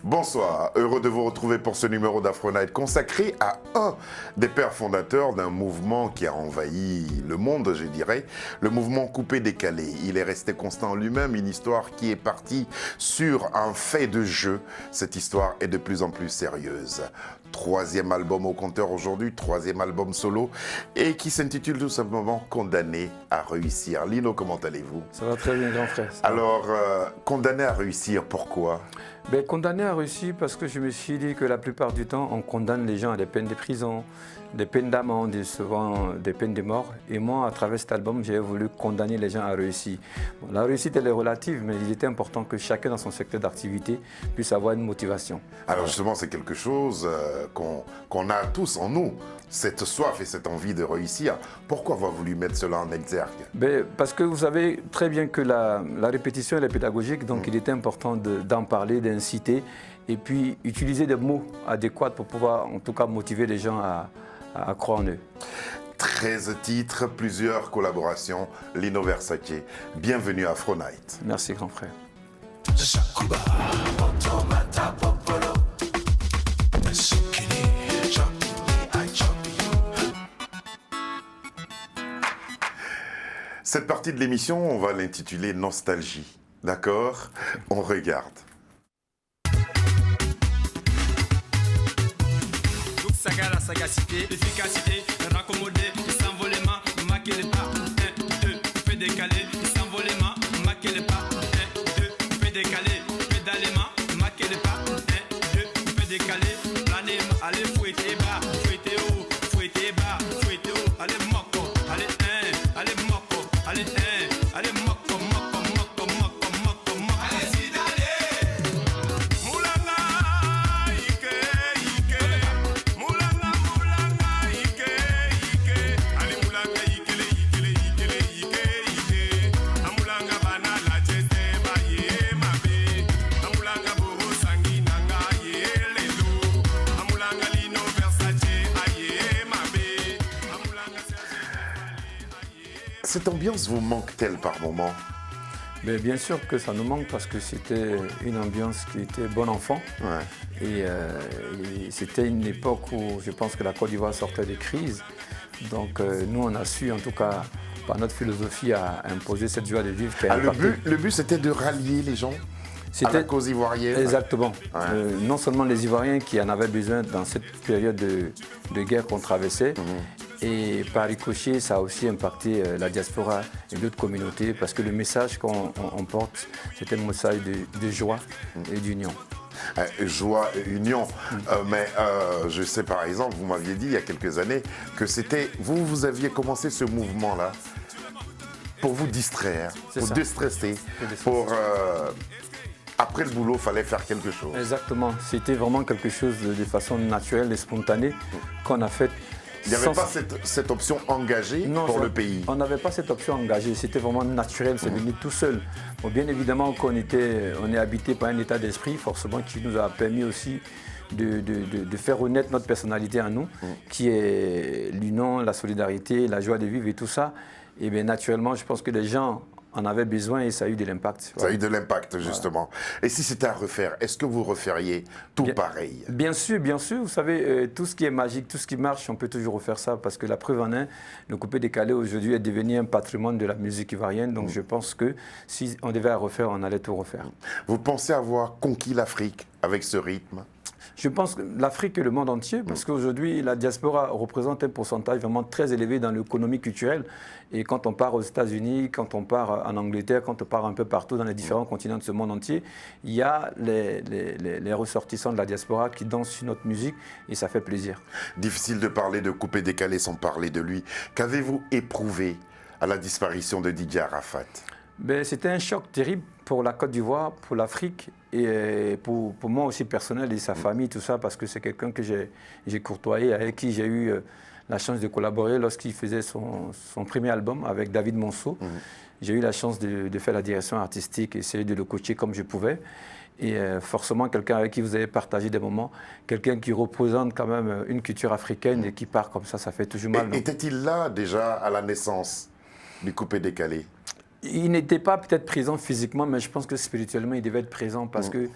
Bonsoir, heureux de vous retrouver pour ce numéro d'Afro Night consacré à un des pères fondateurs d'un mouvement qui a envahi le monde, je dirais, le mouvement coupé-décalé. Il est resté constant en lui-même, une histoire qui est partie sur un fait de jeu. Cette histoire est de plus en plus sérieuse. Troisième album au compteur aujourd'hui, troisième album solo, et qui s'intitule tout simplement « Condamné à réussir ». Lino, comment allez-vous? Ça va très bien, grand frère. Alors, condamné à réussir, pourquoi? Condamné à réussir parce que je me suis dit que la plupart du temps, on condamne les gens à des peines de prison, des peines d'amende et souvent des peines de mort. Et moi, à travers cet album, j'ai voulu condamner les gens à réussir. Bon, la réussite, elle est relative, mais il était important que chacun dans son secteur d'activité puisse avoir une motivation. Alors justement, c'est quelque chose qu'on a tous en nous, cette soif et cette envie de réussir. Pourquoi avoir voulu mettre cela en exergue? Parce que vous savez très bien que la répétition elle est pédagogique, donc il était important d'en parler, d'inciter, et puis utiliser des mots adéquats pour pouvoir en tout cas motiver les gens à croire en eux. 13 titres, plusieurs collaborations, Lino Versace. Bienvenue à Afro Night. Merci grand frère. Cette partie de l'émission, on va l'intituler Nostalgie. D'accord? On regarde. La sagacité, l'efficacité, raccommoder, s'envolement, marquer les pas, 1, 2, fait décaler, s'envolement, marquer les pas, 1, 2, fait décaler, pédalement, marquer les pas, 1, 2, fait décaler, planer, allez fouetter bas, fouetter haut, fouetter bas, fouetter haut, allez moko, allez 1, allez moko, allez 1, allez moko, moko, moko, moko, moko, moko, allez sidale, moulanga, ike, ike. Cette ambiance vous manque-t-elle par moment? Bien sûr que ça nous manque parce que c'était une ambiance qui était bon enfant. Ouais. Et c'était une époque où je pense que la Côte d'Ivoire sortait de crise. Donc nous, on a su, en tout cas, par notre philosophie, à imposer cette joie de vivre. Le but, c'était de rallier les gens à la cause ivoirienne. Exactement. Ouais. Non seulement les Ivoiriens qui en avaient besoin dans cette période de guerre qu'on traversait, et par ricochet, ça a aussi impacté la diaspora et d'autres communautés parce que le message qu'on porte, c'était un message de joie et d'union. Joie et union. Mais je sais par exemple, vous m'aviez dit il y a quelques années que c'était vous aviez commencé ce mouvement-là pour vous distraire, pour déstresser, pour après le boulot, il fallait faire quelque chose. Exactement. C'était vraiment quelque chose de façon naturelle et spontanée qu'on a fait. Il n'y avait pas cette option engagée pour le pays. On n'avait pas cette option engagée, c'était vraiment naturel, c'est venu tout seul. Bon, bien évidemment qu'on est habité par un état d'esprit, forcément, qui nous a permis aussi de faire renaître notre personnalité à nous, qui est l'union, la solidarité, la joie de vivre et tout ça. Et bien naturellement, je pense que les gens en avaient besoin et ça a eu de l'impact. Ça a eu de l'impact, justement. Voilà. Et si c'était à refaire, est-ce que vous referiez tout pareil? Bien sûr, bien sûr. Vous savez, tout ce qui est magique, tout ce qui marche, on peut toujours refaire ça parce que la preuve en est, le coupé-décalé aujourd'hui est devenu un patrimoine de la musique ivoirienne. Donc je pense que si on devait refaire, on allait tout refaire. Vous pensez avoir conquis l'Afrique avec ce rythme? Je pense que l'Afrique et le monde entier, parce qu'aujourd'hui, la diaspora représente un pourcentage vraiment très élevé dans l'économie culturelle. Et quand on part aux États-Unis, quand on part en Angleterre, quand on part un peu partout dans les différents continents de ce monde entier, il y a les ressortissants de la diaspora qui dansent sur notre musique et ça fait plaisir. Difficile de parler de coupé-décalé sans parler de lui. Qu'avez-vous éprouvé à la disparition de Didier Arafat? C'était un choc terrible pour la Côte d'Ivoire, pour l'Afrique et pour moi aussi personnel et sa famille, tout ça, parce que c'est quelqu'un que j'ai courtoyé, avec qui j'ai eu la chance de collaborer lorsqu'il faisait son premier album avec David Monceau. J'ai eu la chance de faire la direction artistique, essayer de le coacher comme je pouvais. Et forcément, quelqu'un avec qui vous avez partagé des moments, quelqu'un qui représente quand même une culture africaine et qui part comme ça fait toujours mal. Était-il là déjà à la naissance du coupé-décalé? Il n'était pas peut-être présent physiquement, mais je pense que spirituellement, il devait être présent parce que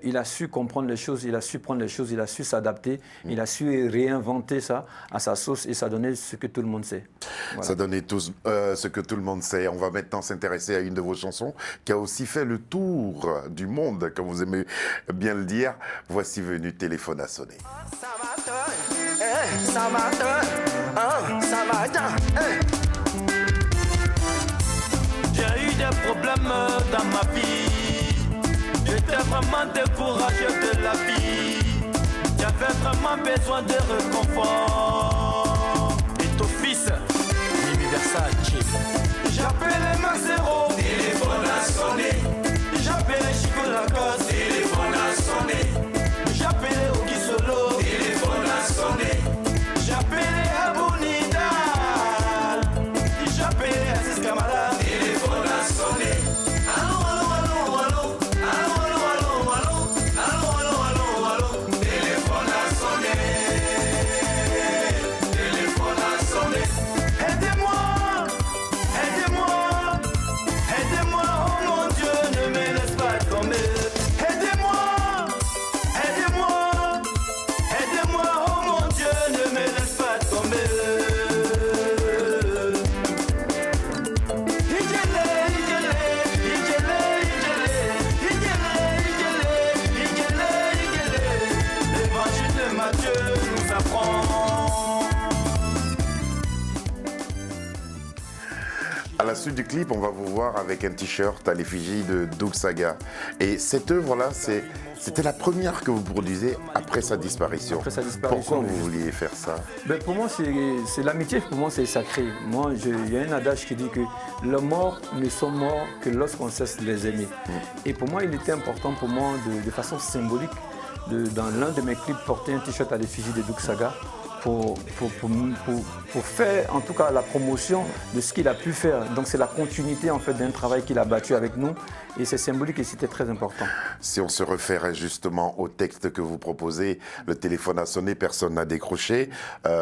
il a su comprendre les choses, il a su prendre les choses, il a su s'adapter, il a su réinventer ça à sa sauce et ça a donné ce que tout le monde sait. Voilà. Ça donnait ce que tout le monde sait. On va maintenant s'intéresser à une de vos chansons qui a aussi fait le tour du monde, comme vous aimez bien le dire. Voici venu Téléphone à sonner. J'ai eu des problèmes dans ma vie. J'étais vraiment découragé de la vie. J'avais vraiment besoin de réconfort. Et ton fils, Mimi Versace. J'appelais Macero, téléphone a sonné. J'appelais Chico Lacoste, téléphone a sonné. J'appelais Oki Solo, téléphone a sonné. J'appelais Abounidal. J'appelais Assis Kamala, téléphone a sonné. Allô, allô, allô, allô. Allô, allô, allô, allô. Allô, allô, allô, allô. Téléphone a sonné. Téléphone a sonné. Aidez-moi, aidez-moi, aidez-moi, oh mon Dieu, ne me laisse pas tomber. Aidez-moi, aidez-moi, aidez-moi, oh mon Dieu, ne me laisse pas tomber. L'évangile de Matthieu nous apprend. À la suite du clip, on va vous voir avec un t-shirt à l'effigie de Doug Saga. Et cette œuvre-là, c'était la première que vous produisez après sa disparition. Après sa disparition, Pourquoi vous oui. vouliez faire ça? Ben, pour moi, c'est l'amitié, pour moi, c'est sacré. Moi, il y a un adage qui dit que les morts ne sont morts que lorsqu'on cesse de les aimer. Et pour moi, il était important pour moi, de façon symbolique, dans l'un de mes clips, porter un t-shirt à l'effigie de Doug Saga pour faire en tout cas la promotion de ce qu'il a pu faire. Donc c'est la continuité en fait d'un travail qu'il a battu avec nous et c'est symbolique et c'était très important. Si on se réfère justement au texte que vous proposez, le téléphone a sonné, personne n'a décroché,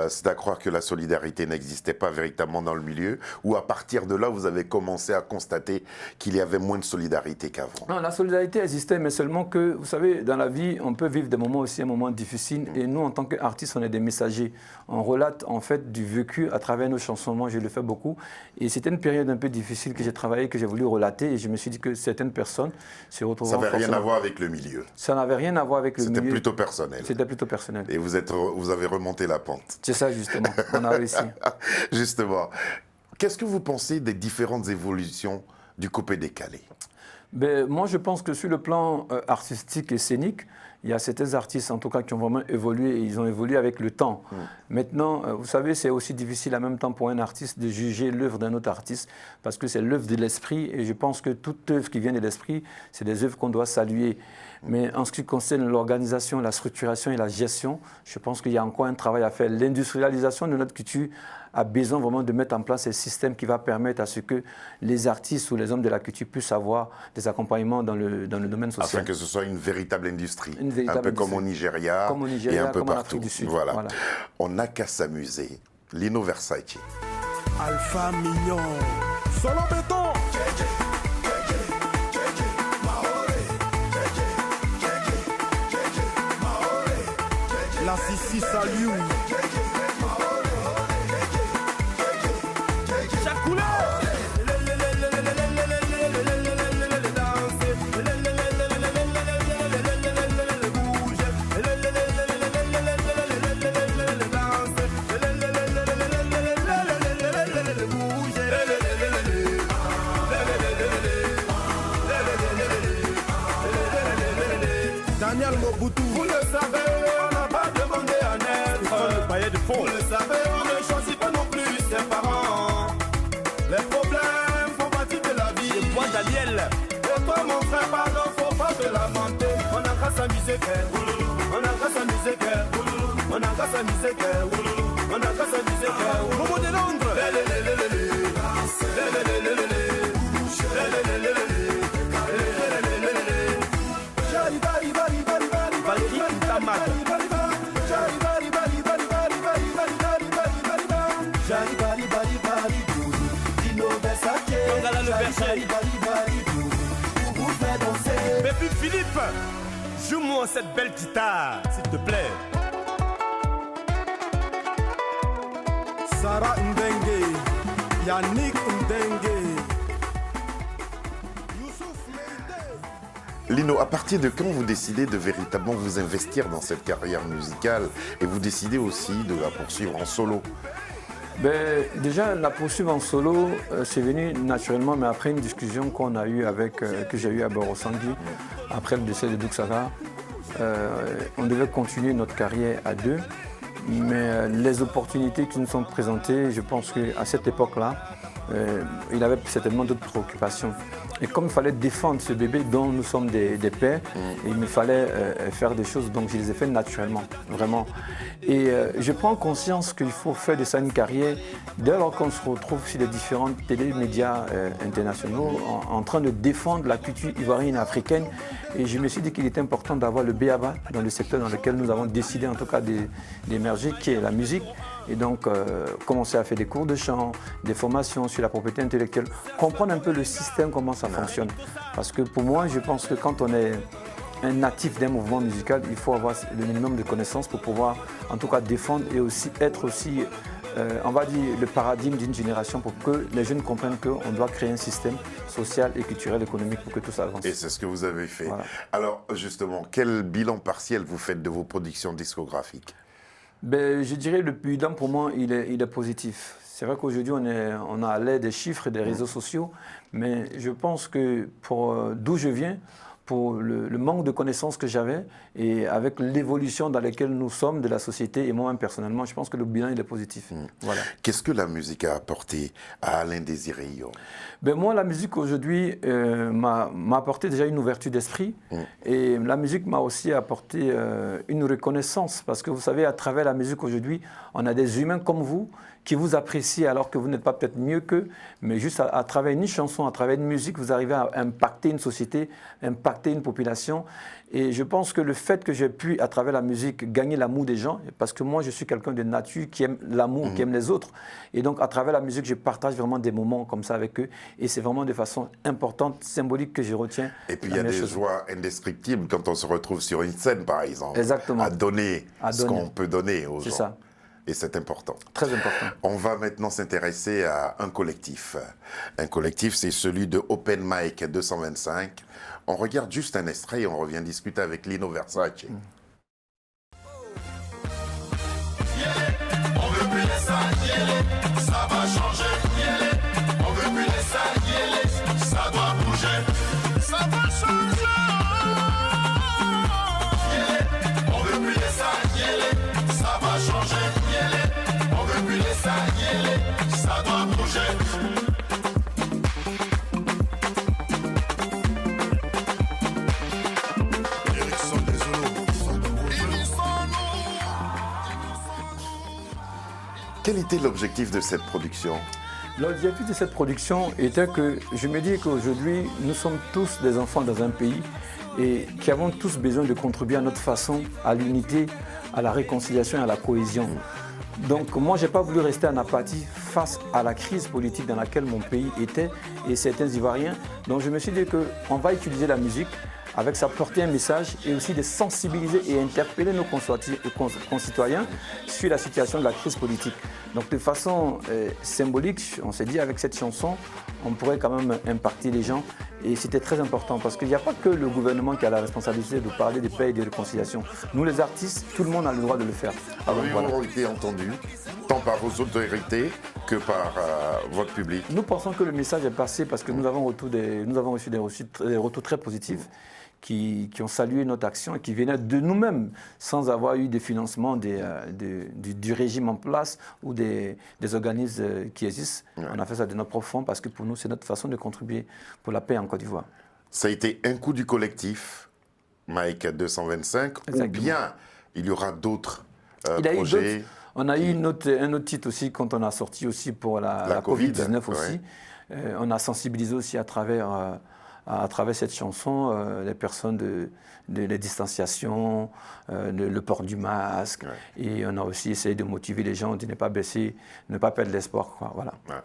c'est à croire que la solidarité n'existait pas véritablement dans le milieu, ou à partir de là, vous avez commencé à constater qu'il y avait moins de solidarité qu'avant? Non, la solidarité existait, mais seulement que, vous savez, dans la vie, on peut vivre des moments aussi, un moment difficile, et nous, en tant qu'artistes, on est des messagers. On relate en fait du vécu à travers nos chansons. Moi, je le fais beaucoup, et c'était une période un peu difficile que j'ai travaillé, que j'ai voulu relater, et je me suis dit que certaines personnes se retrouvent. Ça n'avait rien à voir avec le milieu. Ça n'avait rien à voir avec le milieu. C'était plutôt personnel. C'était plutôt personnel. Et vous avez remonté la pente. C'est ça, justement. On a réussi. Justement. Qu'est-ce que vous pensez des différentes évolutions du coupé décalé? Ben, moi, je pense que sur le plan artistique et scénique, il y a certains artistes, en tout cas, qui ont vraiment évolué, et ils ont évolué avec le temps. Maintenant, vous savez, c'est aussi difficile en même temps pour un artiste de juger l'œuvre d'un autre artiste, parce que c'est l'œuvre de l'esprit, et je pense que toute œuvre qui vient de l'esprit, c'est des œuvres qu'on doit saluer. Mais en ce qui concerne l'organisation, la structuration et la gestion, je pense qu'il y a encore un travail à faire. L'industrialisation de notre culture a besoin vraiment de mettre en place un système qui va permettre à ce que les artistes ou les hommes de la culture puissent avoir des accompagnements dans le domaine social. Afin que ce soit une véritable industrie, Une véritable un peu industrie. comme au Nigeria et un peu comme en partout. Afrique du Sud. Voilà. Voilà. On n'a qu'à s'amuser. Lino Versace. Alpha Mignon. Solo béton. La Sissi Saliou. Daniel Mobutu. Vous le savez, on n'a pas demandé à naître. Vous le savez, on ne choisit pas non plus ses parents. Les problèmes font partie de la vie. Et moi, Daniel. Et toi, mon frère, pardon, faut pas te lamenter. On n'a qu'à s'amuser, on n'a qu'à s'amuser, on n'a qu'à s'amuser, on n'a qu'à s'amuser. Momo de Londres. Joue-moi cette belle guitare, s'il te plaît. Sarah Ndengue, Yannick Ndengue, Youssouf Meïté. Lino, à partir de quand vous décidez de véritablement vous investir dans cette carrière musicale et vous décidez aussi de la poursuivre en solo? Ben, déjà, la poursuivre en solo, c'est venu naturellement, mais après une discussion qu'on a eue que j'ai eue à Borosangui, après le décès de Duxara, on devait continuer notre carrière à deux, mais les opportunités qui nous sont présentées, je pense qu'à cette époque-là, il avait certainement d'autres préoccupations. Et comme il fallait défendre ce bébé dont nous sommes des pères, il me fallait faire des choses, donc je les ai fait naturellement, vraiment. Et je prends conscience qu'il faut faire de ça une carrière dès lors qu'on se retrouve sur les différents télémédias internationaux en train de défendre la culture ivoirienne et africaine. Et je me suis dit qu'il était important d'avoir le B.A.B.A. dans le secteur dans lequel nous avons décidé en tout cas d'émerger, qui est la musique. Et donc, commencer à faire des cours de chant, des formations sur la propriété intellectuelle, comprendre un peu le système, comment ça fonctionne. Parce que pour moi, je pense que quand on est un natif d'un mouvement musical, il faut avoir le minimum de connaissances pour pouvoir, en tout cas, défendre et aussi être aussi, on va dire, le paradigme d'une génération pour que les jeunes comprennent qu'on doit créer un système social et culturel, économique pour que tout ça avance. Et c'est ce que vous avez fait. Voilà. Alors, justement, quel bilan partiel vous faites de vos productions discographiques? Ben, je dirais le bilan pour moi, il est positif. C'est vrai qu'aujourd'hui, on a à l'aide des chiffres et des réseaux sociaux, mais je pense que pour d'où je viens, pour le manque de connaissances que j'avais et avec l'évolution dans laquelle nous sommes de la société et moi-même personnellement, je pense que le bilan il est positif. Voilà. Qu'est-ce que la musique a apporté à Alain Désiré Yon? Ben moi, la musique aujourd'hui m'a apporté déjà une ouverture d'esprit et la musique m'a aussi apporté une reconnaissance parce que vous savez, à travers la musique aujourd'hui, on a des humains comme vous qui vous apprécient alors que vous n'êtes pas peut-être mieux qu'eux, mais juste à travers une chanson, à travers une musique, vous arrivez à impacter une société, impacter une population. Et je pense que le fait que j'ai pu, à travers la musique, gagner l'amour des gens, parce que moi, je suis quelqu'un de nature qui aime l'amour, qui aime les autres. Et donc, à travers la musique, je partage vraiment des moments comme ça avec eux. Et c'est vraiment de façon importante, symbolique que je retiens. Et puis, il y a des joies indescriptibles quand on se retrouve sur une scène, par exemple. Exactement. À donner ce qu'on peut donner aux gens. C'est ça. Et c'est important. Très important. On va maintenant s'intéresser à un collectif. Un collectif, c'est celui de Open Mic 225. On regarde juste un extrait et on revient discuter avec Lino Versace. On veut plus les ça, ça va changer. On veut plus les ça doit bouger. Ça va changer. On veut plus les ça va changer. On veut plus les ça doit bouger. Quel était l'objectif de cette production? L'objectif de cette production était que je me dis qu'aujourd'hui, nous sommes tous des enfants dans un pays et qui avons tous besoin de contribuer à notre façon à l'unité, à la réconciliation et à la cohésion. Donc moi, je n'ai pas voulu rester en apathie face à la crise politique dans laquelle mon pays était et certains Ivoiriens. Donc je me suis dit qu'on va utiliser la musique avec ça porter un message et aussi de sensibiliser et interpeller nos concitoyens sur la situation de la crise politique. Donc de façon symbolique, on s'est dit avec cette chanson, on pourrait quand même impacter les gens et c'était très important parce qu'il n'y a pas que le gouvernement qui a la responsabilité de parler de paix et de réconciliation. Nous les artistes, tout le monde a le droit de le faire. Alors, voilà. Nous avons été entendus, tant par vos autorités que par votre public. Nous pensons que le message est passé parce que nous avons reçu des retours très positifs. Qui ont salué notre action et qui venaient de nous-mêmes sans avoir eu de financement du régime en place ou des organismes qui existent. Ouais. On a fait ça de notre profond parce que pour nous, c'est notre façon de contribuer pour la paix en Côte d'Ivoire. Ça a été un coup du collectif, Mike 225, exactement. Ou bien il y aura d'autres projets. On a eu un autre titre aussi quand on a sorti aussi pour la COVID-19 aussi. Ouais. On a sensibilisé aussi à travers à travers cette chanson, les personnes de les distanciations, le port du masque. Ouais. Et on a aussi essayé de motiver les gens de ne pas baisser, ne pas perdre l'espoir. Voilà. Ouais.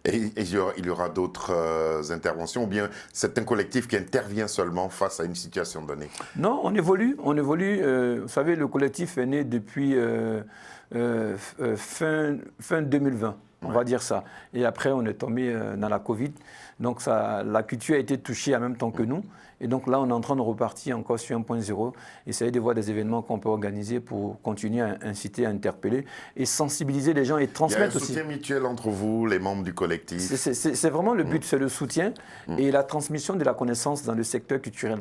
Et il y aura d'autres interventions ou bien c'est un collectif qui intervient seulement face à une situation donnée? Non, on évolue. Vous savez, le collectif est né depuis fin 2020, on va dire ça. Et après, on est tombé dans la Covid. Donc la culture a été touchée en même temps que nous. Et donc là, on est en train de repartir encore sur 1.0, essayer de voir des événements qu'on peut organiser pour continuer à inciter, à interpeller et sensibiliser les gens et transmettre aussi. Il y a un soutien mutuel entre vous, les membres du collectif. C'est vraiment le but, c'est le soutien et la transmission de la connaissance dans le secteur culturel.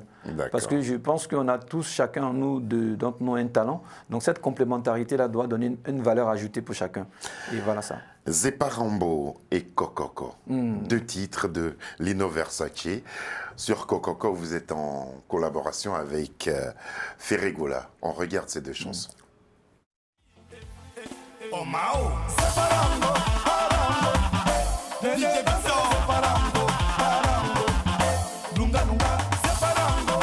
Parce que je pense qu'on a tous, chacun en nous, d'entre nous, un talent. Donc cette complémentarité-là doit donner une valeur ajoutée pour chacun. Et voilà ça. Zeparambo et Kokoko, deux titres de Lino Versace. Sur Kokoko, vous êtes en collaboration avec Ferregola. On regarde ces deux chansons. Oh Mao, Zeparambo, DJ Bizo, Zeparambo, Lunga Lunga, Zeparambo,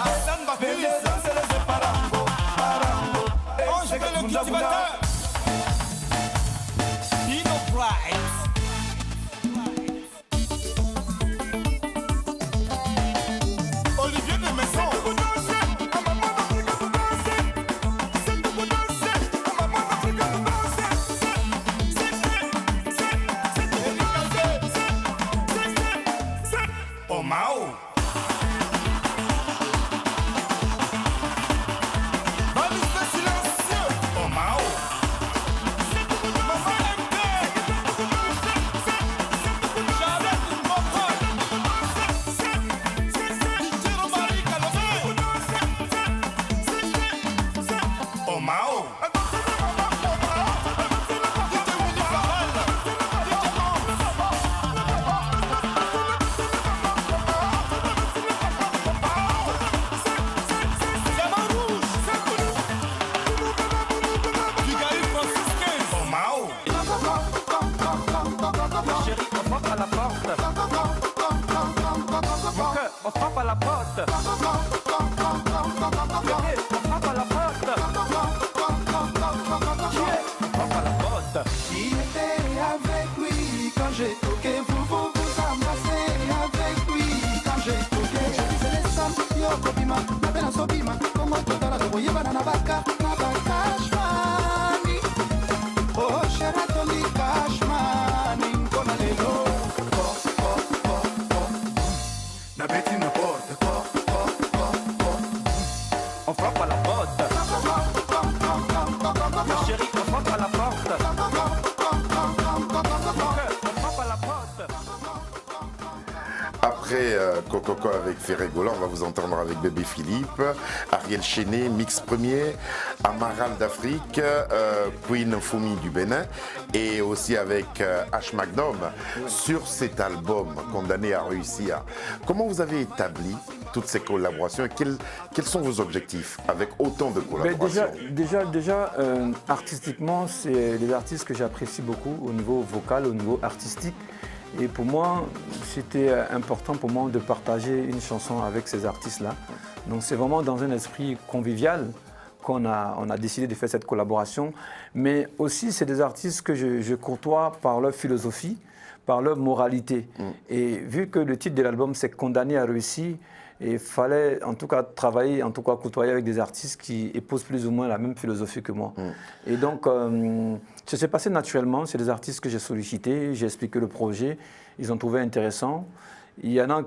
Asamba Feliz, Zeparambo, oh je veux le cultivateur. Dino Price. Olivier de Maison. Oh Mao. Oh Mao. Oh Mao. On frappe à la porte. On frappe à la porte. On frappe à la porte. Qui était avec lui quand j'ai toqué, vous embrassez avec lui quand j'ai toqué. C'est les sommes, yo kopima, na pena sobima, como toda la roye banana baka, na baka shmani. Oh, sheratoli kashmani, kona lelo. Na beti na porte, on frappe à la porte. Chérie, on frappe à la porte. On frappe à la porte. Après Kokoko avec Ferregola, on va vous entendre avec Bébé Philippe, Ariel Chéné, Mix Premier, Amaral d'Afrique, Queen Foumi du Bénin et aussi avec H Magnum sur cet album Condamné à réussir. Comment vous avez établi toutes ces collaborations et quels sont vos objectifs avec autant de collaborations? Déjà artistiquement, c'est des artistes que j'apprécie beaucoup au niveau vocal, au niveau artistique. Et pour moi, c'était important pour moi de partager une chanson avec ces artistes-là. Donc c'est vraiment dans un esprit convivial qu'on a décidé de faire cette collaboration. Mais aussi, c'est des artistes que je côtoie par leur philosophie, par leur moralité. Et vu que le titre de l'album, c'est « Condamné à réussir », il fallait en tout cas travailler, en tout cas côtoyer avec des artistes qui épousent plus ou moins la même philosophie que moi. Et donc, ça s'est passé naturellement. C'est des artistes que j'ai sollicités, j'ai expliqué le projet, ils ont trouvé intéressant. Il y en a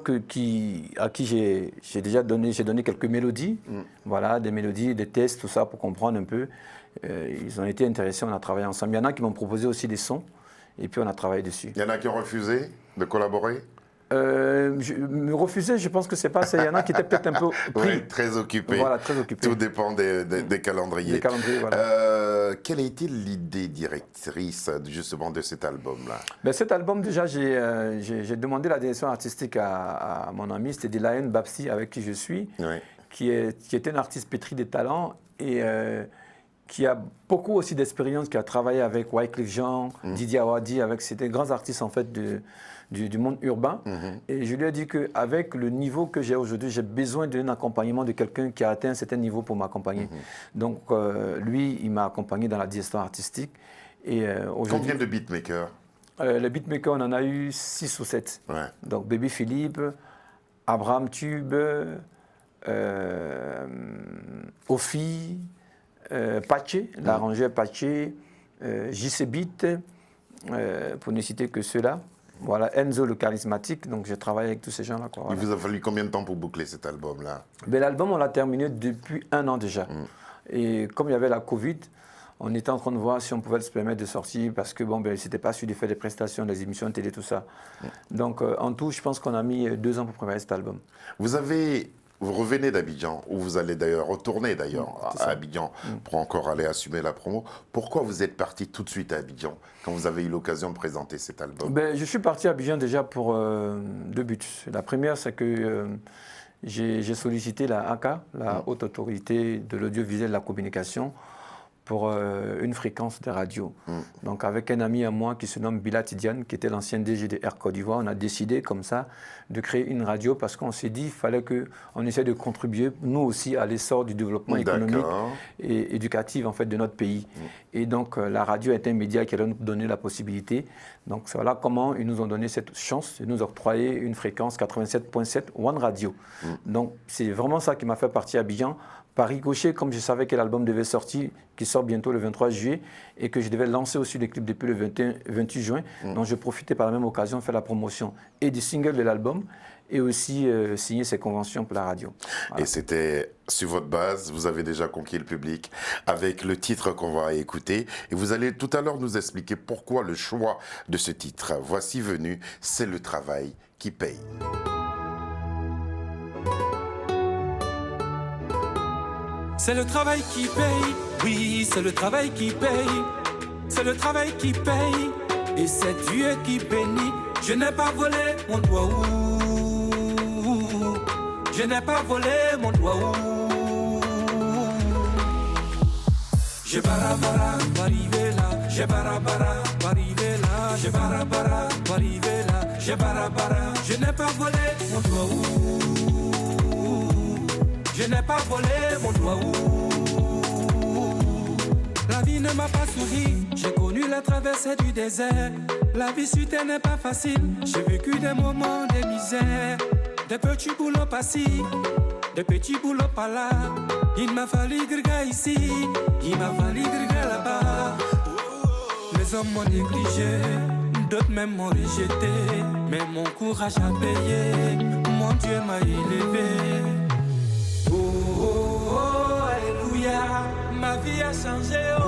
à qui j'ai déjà donné quelques mélodies, voilà, des mélodies, des tests, tout ça pour comprendre un peu. Ils ont été intéressés, on a travaillé ensemble. Il y en a qui m'ont proposé aussi des sons, et puis on a travaillé dessus. Il y en a qui ont refusé de collaborer? Me refuser, je pense que c'est pas ça. Il y en a qui étaient peut-être un peu pris. Oui, très occupés. Voilà, très occupés. Tout dépend des calendriers. Des calendriers, voilà. Quelle a été l'idée directrice justement de cet album-là? Ben, cet album, déjà, j'ai demandé la direction artistique à mon ami, c'était Delaine Babsi, avec qui je suis, qui était un artiste pétri de talent et qui a beaucoup aussi d'expérience, qui a travaillé avec Wyclef Jean, Didier Awadi, c'était des grands artistes en fait du monde urbain. Et je lui ai dit qu'avec le niveau que j'ai aujourd'hui, j'ai besoin d'un accompagnement de quelqu'un qui a atteint un certain niveau pour m'accompagner. Donc lui, il m'a accompagné dans la digestion artistique. Et Combien de beatmakers? Les beatmakers, on en a eu 6 ou 7. Ouais. Donc Baby Philippe, Abraham Tube, Ophi, Paché, l'arrangeur Paché, JC Beat, pour ne citer que ceux-là. Voilà, Enzo le charismatique, donc j'ai travaillé avec tous ces gens-là. Il vous a fallu combien de temps pour boucler cet album-là? L'album, on l'a terminé depuis 1 an déjà. Et comme il y avait la Covid, on était en train de voir si on pouvait se permettre de sortir parce que c'était pas sûr de faire des prestations, des émissions de télé, tout ça. Donc en tout, je pense qu'on a mis 2 ans pour préparer cet album. Vous revenez d'Abidjan, où vous allez d'ailleurs retourner à Abidjan pour encore aller assumer la promo. Pourquoi vous êtes parti tout de suite à Abidjan quand vous avez eu l'occasion de présenter cet album? Je suis parti à Abidjan déjà pour 2 buts. La première, c'est que j'ai sollicité la ACA, la Haute Autorité de l'Audiovisuel et de la Communication, pour une fréquence de radio. Donc avec un ami à moi qui se nomme Bila Tidiane, qui était l'ancien DG de Air Côte d'Ivoire, on a décidé comme ça de créer une radio parce qu'on s'est dit qu'il fallait qu'on essaie de contribuer nous aussi à l'essor du développement économique et éducatif en fait de notre pays. Et donc la radio est un média qui allait nous donner la possibilité. Donc voilà comment ils nous ont donné cette chance de nous octroyer une fréquence 87.7 One Radio. Donc c'est vraiment ça qui m'a fait partir à Abidjan. Par ricochet, comme je savais que l'album devait sortir, qui sort bientôt le 23 juillet, et que je devais lancer aussi le clip depuis le 28 juin, donc je profitais par la même occasion de faire la promotion et du single de l'album, et aussi signer ces conventions pour la radio. Voilà. Et c'était sur votre base, vous avez déjà conquis le public avec le titre qu'on va écouter, et vous allez tout à l'heure nous expliquer pourquoi le choix de ce titre. Voici venu, c'est le travail qui paye. C'est le travail qui paye, oui, c'est le travail qui paye. C'est le travail qui paye, et c'est Dieu qui bénit. Je n'ai pas volé mon doigt où. Je n'ai pas volé mon doigt où. J'ai barabara, pour arriver là. J'ai barabara, pour arriver là. J'ai barabara, pour arriver là. J'ai barabara, je n'ai pas volé mon doigt où. Je n'ai pas volé mon doigt où. La vie ne m'a pas souri, j'ai connu la traversée du désert. La vie sur terre n'est pas facile, j'ai vécu des moments de misère. Des petits boulots par-ci, des petits boulots par-là. Il m'a fallu grga ici, il m'a fallu grga là-bas. Les hommes m'ont négligé, d'autres même m'ont rejeté. Mais mon courage a payé, mon Dieu m'a élevé. Ma vie a changé, alléluia.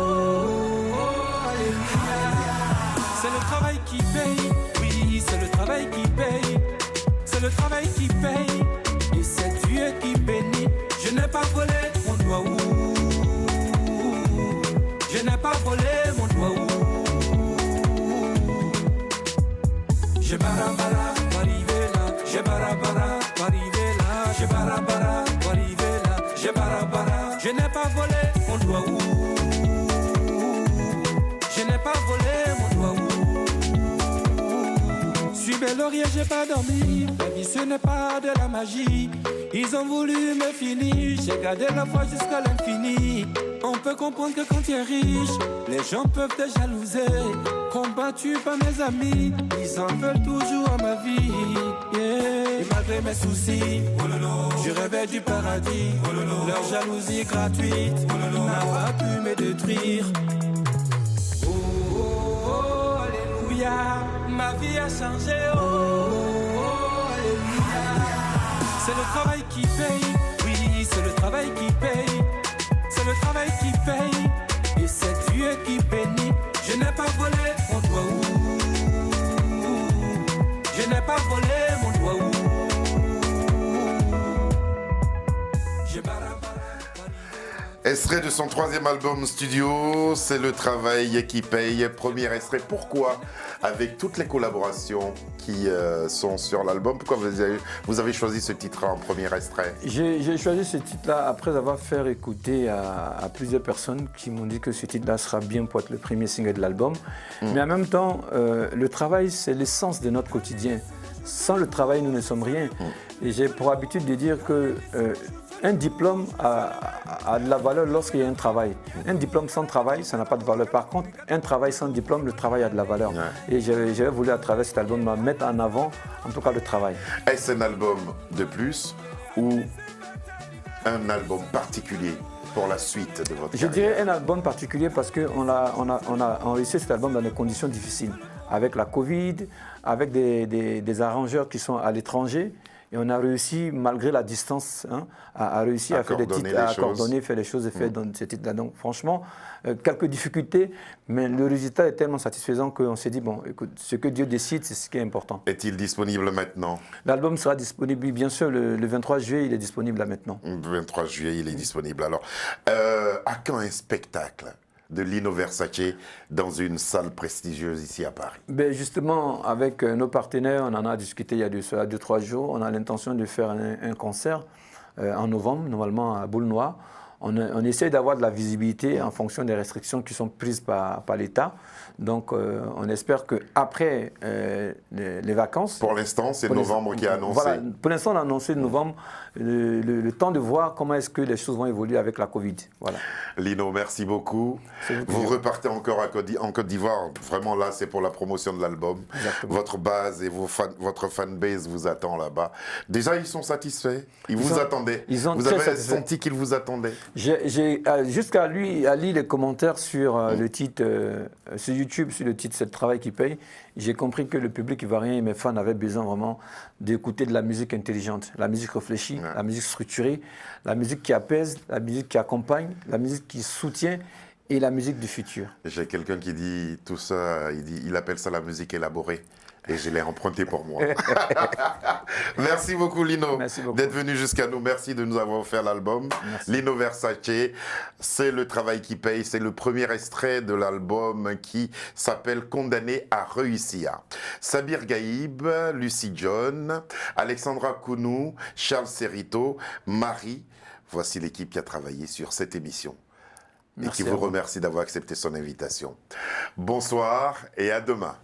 C'est le travail qui paye, oui, c'est le travail qui paye. C'est le travail qui paye, et c'est Dieu qui bénit. Je n'ai pas volé mon doigt où. Je n'ai pas volé mon doigt où. J'ai barabara, pour arriver là. J'ai barabara, pour arriver là. J'ai barabara, pour arriver là. J'ai barabara, je n'ai pas volé mon doigt où. Je n'ai pas volé mon doigt où. Suis bel laurier, j'ai pas dormi. La vie ce n'est pas de la magie. Ils ont voulu me finir. J'ai gardé la foi jusqu'à l'infini. On peut comprendre que quand tu es riche, les gens peuvent te jalouser. Combattu par mes amis, ils en veulent toujours à ma vie. Yeah. Et malgré mes soucis, je rêvais du paradis. Leur jalousie gratuite n'a pas pu me détruire. Oh, oh, oh, alléluia, ma vie a changé. Oh, oh, alléluia. C'est le travail qui paye, oui, c'est le travail qui paye. C'est le travail qui paye, et c'est Dieu qui bénit. Je n'ai pas volé mon doigt où. Je n'ai pas volé mon doigt où. Extrait de son 3e album studio, c'est le travail qui paye. Premier extrait, pourquoi avec toutes les collaborations qui sont sur l'album, pourquoi vous avez choisi ce titre en premier extrait? J'ai choisi ce titre-là après avoir fait écouter à plusieurs personnes qui m'ont dit que ce titre-là sera bien pour être le premier single de l'album. Mais en même temps, le travail, c'est l'essence de notre quotidien. Sans le travail, nous ne sommes rien. Et j'ai pour habitude de dire que un diplôme a de la valeur lorsqu'il y a un travail. Un diplôme sans travail, ça n'a pas de valeur. Par contre, un travail sans diplôme, le travail a de la valeur. Ouais. Et j'avais voulu, à travers cet album, mettre en avant, en tout cas, le travail. Est-ce un album de plus ou un album particulier pour la suite de votre carrière? Je dirais un album particulier parce qu'on a enregistré cet album dans des conditions difficiles. Avec la Covid, avec des arrangeurs qui sont à l'étranger. Et on a réussi, malgré la distance, à réussir à faire des titres, à coordonner, faire les choses et faire dans ces titres-là. Donc franchement, quelques difficultés, mais le résultat est tellement satisfaisant qu'on s'est dit, bon, écoute, ce que Dieu décide, c'est ce qui est important. Est-il disponible maintenant? L'album sera disponible, bien sûr, le 23 juillet, il est disponible là maintenant. Le 23 juillet, il est disponible. Alors, à quand un spectacle de Lino Versace dans une salle prestigieuse ici à Paris? Ben justement, avec nos partenaires, on en a discuté il y a 2-3 jours. On a l'intention de faire un concert en novembre, normalement à Boule-Noire. On essaie d'avoir de la visibilité en fonction des restrictions qui sont prises par l'État. Donc, on espère qu'après les vacances... Pour l'instant, c'est novembre qui est annoncé. Voilà, pour l'instant, on a annoncé novembre, le temps de voir comment est-ce que les choses vont évoluer avec la Covid. Voilà. Lino, merci beaucoup. Vous repartez encore en Côte d'Ivoire. Vraiment, là, c'est pour la promotion de l'album. Votre base et votre fanbase vous attend là-bas. Déjà, ils sont satisfaits. Ils vous attendaient. Vous avez senti qu'ils vous attendaient? Jusqu'à lui, à lire les commentaires sur le titre, sur YouTube, sur le titre « C'est le travail qui paye », j'ai compris que le public ivoirien et mes fans avaient besoin vraiment d'écouter de la musique intelligente, la musique réfléchie, la musique structurée, la musique qui apaise, la musique qui accompagne, la musique qui soutient et la musique du futur. J'ai quelqu'un qui dit tout ça, il appelle ça la musique élaborée. Et je l'ai emprunté pour moi. Merci beaucoup Lino d'être venu jusqu'à nous. Merci de nous avoir offert l'album. Lino Versace, c'est le travail qui paye. C'est le premier extrait de l'album qui s'appelle Condamné à réussir. Sabir Gaïb, Lucie John, Alexandra Kounou, Charles Serrito, Marie. Voici l'équipe qui a travaillé sur cette émission. Et qui vous remercie d'avoir accepté son invitation. Bonsoir et à demain.